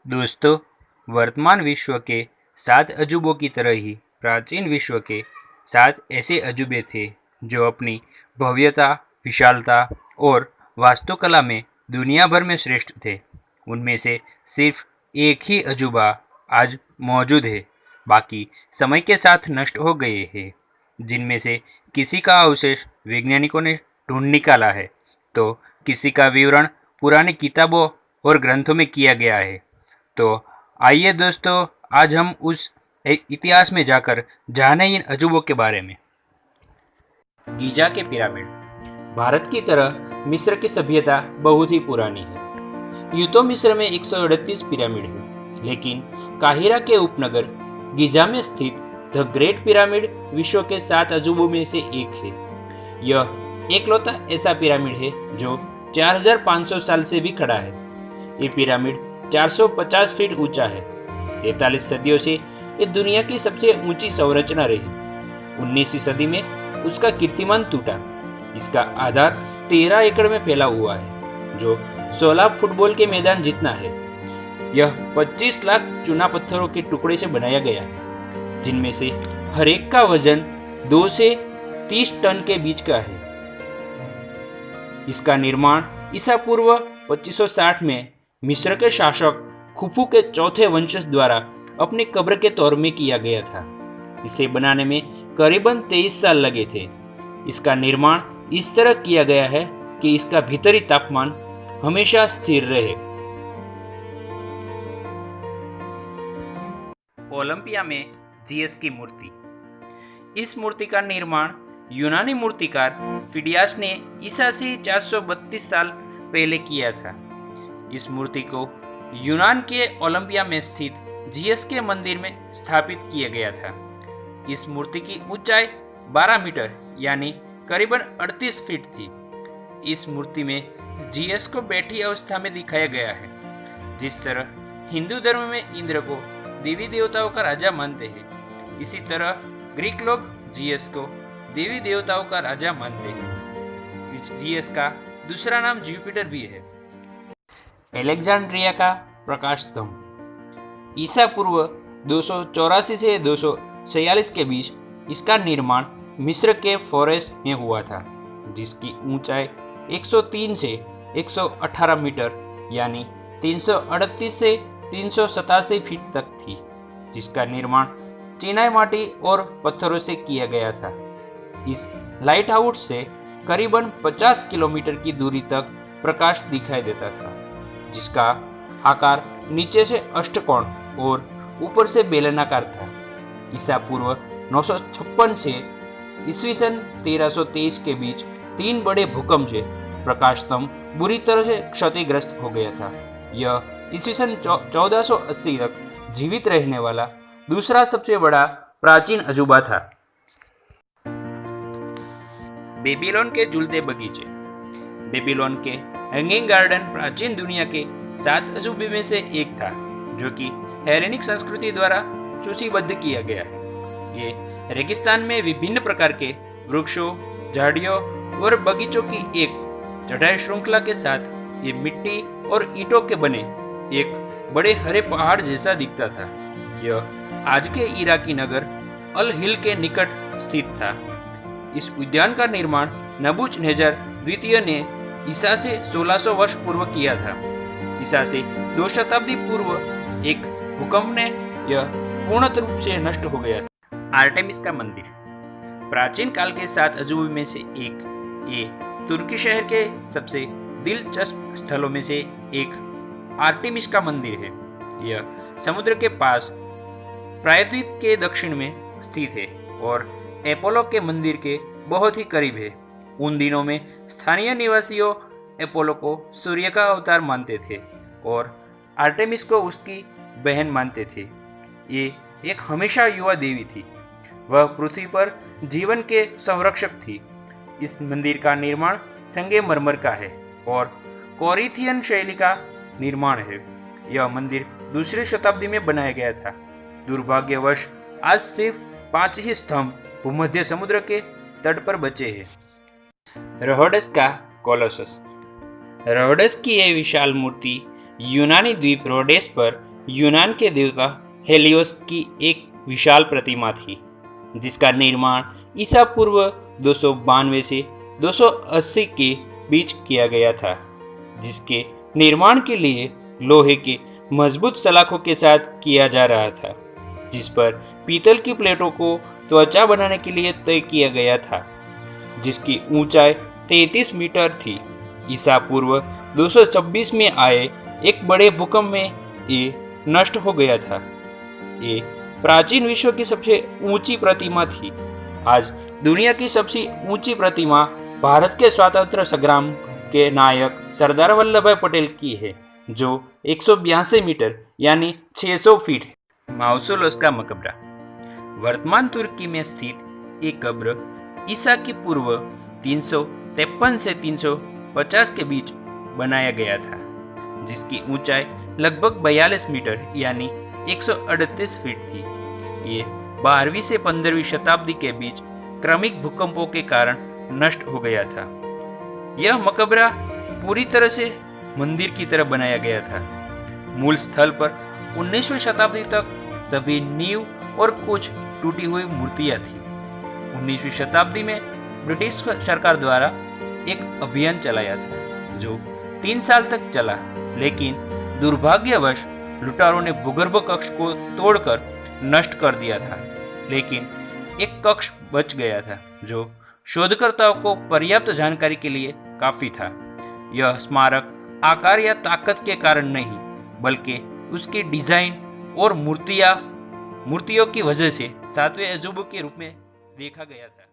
दोस्तों, वर्तमान विश्व के 7 अजूबों की तरह ही प्राचीन विश्व के 7 ऐसे अजूबे थे जो अपनी भव्यता, विशालता और वास्तुकला में दुनिया भर में श्रेष्ठ थे। उनमें से सिर्फ एक ही अजूबा आज मौजूद है, बाकी समय के साथ नष्ट हो गए हैं। जिनमें से किसी का अवशेष वैज्ञानिकों ने ढूंढ निकाला है, तो किसी का विवरण पुरानी किताबों और ग्रंथों में किया गया है। तो आइए दोस्तों, आज हम उस इतिहास में जाकर जाने इन अजूबों के बारे में। गीजा के पिरामिड। भारत की तरह मिस्र की सभ्यता बहुत ही पुरानी है। यूं तो मिस्र में 138 पिरामिड है, लेकिन काहिरा के उपनगर गीजा में स्थित द ग्रेट पिरामिड विश्व के 7 अजूबों में से एक है। यह एकलौता ऐसा पिरामिड है जो 4500 साल से भी खड़ा है। ये पिरामिड 450 फीट ऊंचा है। 43 सदियों से ये दुनिया की सबसे ऊंची संरचना रही। 19वीं सदी में उसका कीर्तिमान टूटा। इसका आधार 13 एकड़ में फैला हुआ है, जो 16 फुटबॉल के मैदान जितना है। यह 25 लाख चूना पत्थरों के टुकड़े से बनाया गया है, जिनमें से हर एक का वजन 2 से 30 टन के बीच का है। इसका निर्माण ईसा पूर्व 2560 में मिस्र के शासक खुफू के चौथे वंशज द्वारा अपनी कब्र के तौर में किया गया था। इसे बनाने में करीबन 23 साल लगे थे। इसका निर्माण इस तरह किया गया है कि इसका भीतरी तापमान हमेशा स्थिर रहे। ओलंपिया में जीएस की मूर्ति। इस मूर्ति का निर्माण यूनानी मूर्तिकार फिडियास ने ईसा से 432 साल पहले किया था। इस मूर्ति को यूनान के ओलंपिया में स्थित जीएस के मंदिर में स्थापित किया गया था। इस मूर्ति की ऊंचाई 12 मीटर यानी करीबन 38 फीट थी। इस मूर्ति में जीएस को बैठी अवस्था में दिखाया गया है। जिस तरह हिंदू धर्म में इंद्र को देवी देवताओं का राजा मानते हैं, इसी तरह ग्रीक लोग जीएस को देवी देवताओं का राजा मानते हैं। इस जीएस का दूसरा नाम जुपिटर भी है। एलेक्जेंड्रिया का प्रकाश स्तंभ। ईसा पूर्व 284 से 246 के बीच इसका निर्माण मिस्र के फोरेस में हुआ था, जिसकी ऊंचाई 103 से 118 मीटर यानी 338 से 387 फीट तक थी, जिसका निर्माण चिनाई माटी और पत्थरों से किया गया था। इस लाइट हाउस से करीबन 50 किलोमीटर की दूरी तक प्रकाश दिखाई देता था, जिसका आकार नीचे से अष्टकोण और ऊपर से बेलनाकार था। ईसा पूर्व 956 से ईस्वी सन 1323 के बीच 3 बड़े भूकंप से प्रकाश स्तंभ बुरी तरह से क्षतिग्रस्त हो गया था। यह ईस्वी सन 1480 तक जीवित रहने वाला दूसरा सबसे बड़ा प्राचीन अजूबा था। बेबीलोन के झूलते बगीचे। बेबीलोन के हैंगिंग गार्डन प्राचीन दुनिया के 7 अजूबे में से एक था, जो कि हेलेनिक संस्कृति द्वारा सूचीबद्ध किया गया है। ये रेगिस्तान में विभिन्न प्रकार के वृक्षों, झाड़ियों और बगीचों की एक चढ़ाई श्रृंखला के साथ ये मिट्टी और ईंटों के बने एक बड़े हरे पहाड़ जैसा दिखता था। यह आज के इराकी नगर अल हिल के निकट स्थित था। इस उद्यान का निर्माण नबूकदनेस्सर द्वितीय ने ईसा से 1600 वर्ष पूर्व किया था। ईसा से 2 शताब्दी पूर्व एक भूकंप ने यह पूर्ण रूप से नष्ट हो गया था। आर्टेमिस का मंदिर। प्राचीन काल के 7 अजूबे में से एक, ये तुर्की शहर के सबसे दिलचस्प स्थलों में से एक आर्टेमिस का मंदिर है। यह समुद्र के पास प्रायद्वीप के दक्षिण में स्थित है और एपोलो के मंदिर के बहुत ही करीब है। उन दिनों में स्थानीय निवासियों एपोलो को सूर्य का अवतार मानते थे और आर्टेमिस को उसकी बहन मानते थे। ये एक हमेशा युवा देवी थी। वह पृथ्वी पर जीवन के संरक्षक थी। इस मंदिर का निर्माण संगमरमर का है और कोरिंथियन शैली का निर्माण है। यह मंदिर 2री शताब्दी में बनाया गया था। दुर्भाग्यवश आज सिर्फ 5 ही स्तंभ भूमध्य समुद्र के तट पर बचे हैं। रोहोडस का कोलोसस। रोहोडस की यह विशाल मूर्ति यूनानी द्वीप रोडेस पर यूनान के देवता हेलियोस की एक विशाल प्रतिमा थी, जिसका निर्माण ईसा पूर्व 292 से 280 के बीच किया गया था, जिसके निर्माण के लिए लोहे के मजबूत सलाखों के साथ किया जा रहा था, जिस पर पीतल की प्लेटों को त्वचा बनाने के लिए तय किया गया था, जिसकी ऊंचाई 33 मीटर थी। ईसा पूर्व 226 में आए एक बड़े भूकंप में ये नष्ट हो गया था। ये प्राचीन विश्व की सबसे ऊंची प्रतिमा थी। आज दुनिया की सबसे ऊंची प्रतिमा भारत के स्वतंत्रता संग्राम के नायक सरदार वल्लभ भाई पटेल की है, जो 182 मीटर यानी 600 फीट है। माउसोलस का मकबरा वर्तमान तुर्की में स्थित एक कब्र ईसा की पूर्व 353 से 350 के बीच बनाया गया था, जिसकी ऊंचाई लगभग 42 मीटर यानी 138 फीट थी। ये 12वीं से 15वीं शताब्दी के बीच क्रमिक भूकंपों के कारण नष्ट हो गया था। यह मकबरा पूरी तरह से मंदिर की तरह बनाया गया था। मूल स्थल पर 19वीं शताब्दी तक सभी नींव और कुछ टूटी हुई मूर्तियां थी। 19वीं शताब्दी में ब्रिटिश सरकार द्वारा एक अभियान चलाया था, जो 3 साल तक चला, लेकिन दुर्भाग्यवश लुटारों ने भूगर्भ कक्ष को तोड़कर नष्ट कर दिया था। लेकिन एक कक्ष बच गया था, जो शोधकर्ताओं को पर्याप्त जानकारी के लिए काफी था। यह स्मारक आकार या ताकत के कारण नहीं, बल्कि उसकी डिजाइन और मूर्तियों की वजह से 7वें अजूबे के रूप में देखा गया था।